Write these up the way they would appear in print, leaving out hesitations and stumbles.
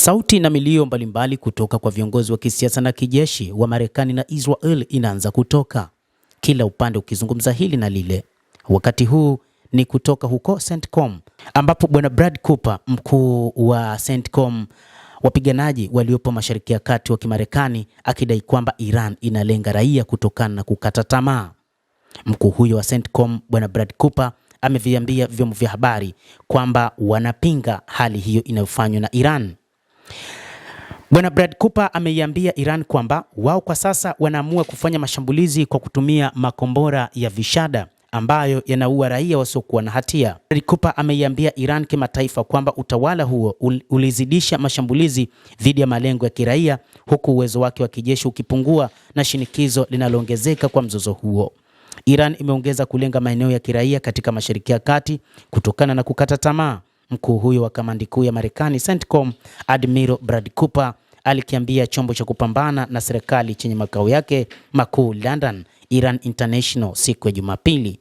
Sauti na milio mbalimbali kutoka kwa viongozi wa kisiasa na kijeshi wa Marekani na Israel inaanza kutoka, kila upande ukizungumza hili na lile. Wakati huu ni kutoka huko CENTCOM, ambapo bwana Brad Cooper, mkuu wa CENTCOM, wapiganaji waliopo Mashariki ya Kati wa Kimarekani, akidai kwamba Iran inalenga raia kutokana na kukata tamaa. Mkuu huyo wa CENTCOM bwana Brad Cooper ameviambia vyombo vya habari kwamba wanapinga hali hiyo inayofanywa na Iran. Bwana Brad Cooper ameiambia Iran kwamba wao kwa sasa wanaamua kufanya mashambulizi kwa kutumia makombora ya vishada ambayo yanaua raia wasiokuwa na hatia. Brad Cooper ameiambia Iran kimataifa kwamba utawala huo ulizidisha mashambulizi dhidi ya malengo ya kiraia, huku uwezo wake wa kijeshi ukipungua na shinikizo linaloongezeka kwa mzozo huo. Iran imeongeza kulenga maeneo ya kiraia katika Mashariki ya Kati kutokana na kukata tamaa. Mkuu huyo wa kamandi kuu ya Marekani CENTCOM, Admiral Brad Cooper, alikiambia chombo cha kupambana na serikali chenye makao yake makuu London, Iran International, siku ya Jumapili.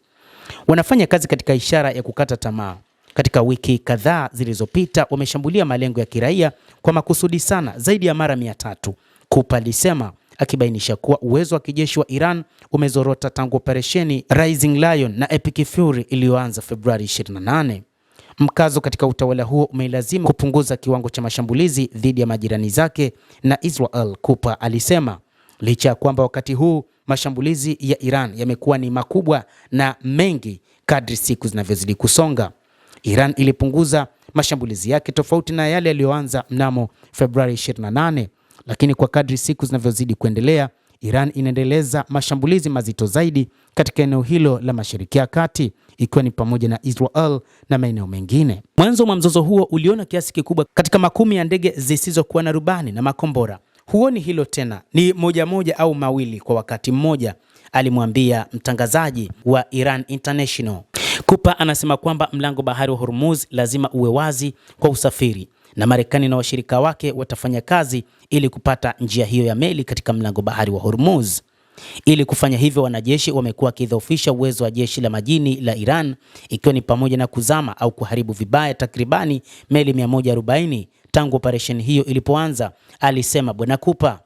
Wanafanya kazi katika ishara ya kukata tamaa. Katika wiki kadhaa zilizopita wameshambulia malengo ya kiraia kwa makusudi sana zaidi ya mara 300, Cooper alisema, akibainisha kuwa uwezo wa kijeshi wa Iran umezorota tangu operesheni Rising Lion na Epic Fury iliyoanza Februari 28. Mkazo katika utawala huo umeilazimu kupunguza kiwango cha mashambulizi dhidi ya majirani zake na Israel, Cooper alisema. Licha ya kwamba wakati huu mashambulizi ya Iran yamekuwa ni makubwa na mengi kadri siku zinavyozidi kusonga. Iran ilipunguza mashambulizi yake tofauti na yale yaliyoanza mnamo Februari 28, lakini kwa kadri siku zinavyozidi kuendelea, Iran inaendeleza mashambulizi mazito zaidi katika eneo hilo la Mashariki ya Kati, ikiwa ni pamoja na Israel na maeneo mengine. Mwanzo wa mzozo huo uliona kiasi kikubwa katika makumi ya ndege zisizokuwa na rubani na makombora. Huoni hilo tena, ni moja au mawili kwa wakati mmoja, alimwambia mtangazaji wa Iran International. Cooper anasema kwamba mlango bahari wa Hormuz lazima uwe wazi kwa usafiri, na Marekani na washirika wake watafanya kazi ili kupata njia hiyo ya meli katika mlango bahari wa Hormuz. Ili kufanya hivyo, wanajeshi wamekuwa wakidhoofisha uwezo wa jeshi la majini la Iran, ikiwa ni pamoja na kuzama au kuharibu vibaya takribani meli 140 tangu operesheni hiyo ilipoanza, alisema bwana Cooper.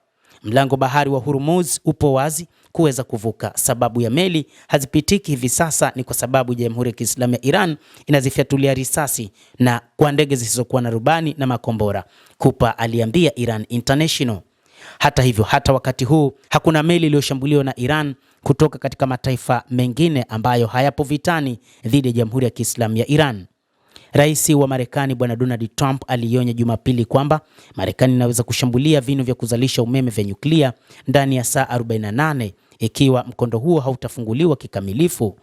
Mlango bahari wa Hormuz upo wazi kuweza kuvuka. Sababu ya meli hazipitiki hivi sasa ni kwa sababu Jamhuri ya Kiislamu ya Iran inazifyatulia risasi na kwa ndege zisizokuwa na rubani na makombora, Cooper aliambia Iran International. Hata hivyo, hata wakati huu hakuna meli iliyoshambuliwa na Iran kutoka katika mataifa mengine ambayo hayapo vitani dhidi ya Jamhuri ya Kiislamu ya Iran. Rais wa Marekani bwana Donald Trump alionya Jumapili kwamba Marekani inaweza kushambulia vinu vya kuzalisha umeme vya nyuklia ndani ya saa 48 ikiwa mkondo huo hautafunguliwa kikamilifu.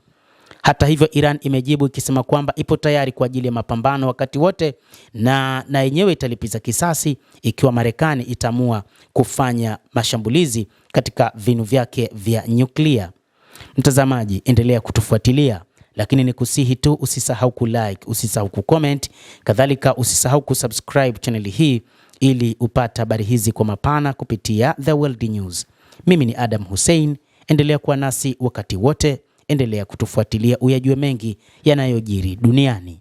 Hata hivyo, Iran imejibu ikisema kwamba ipo tayari kwa ajili ya mapambano wakati wote na yenyewe italipiza kisasi ikiwa Marekani itaamua kufanya mashambulizi katika vinu vyake vya nyuklia. Mtazamaji, endelea kutufuatilia, lakini ni kusihi tu usisahau kulike, usisahau kucomment, kadhalika usisahau kusubscribe channel hii ili upate habari hizi kwa mapana kupitia The World News. Mimi ni Adam Hussein, endelea kuwa nasi wakati wote, endelea kutufuatilia uyajue mengi yanayojiri duniani.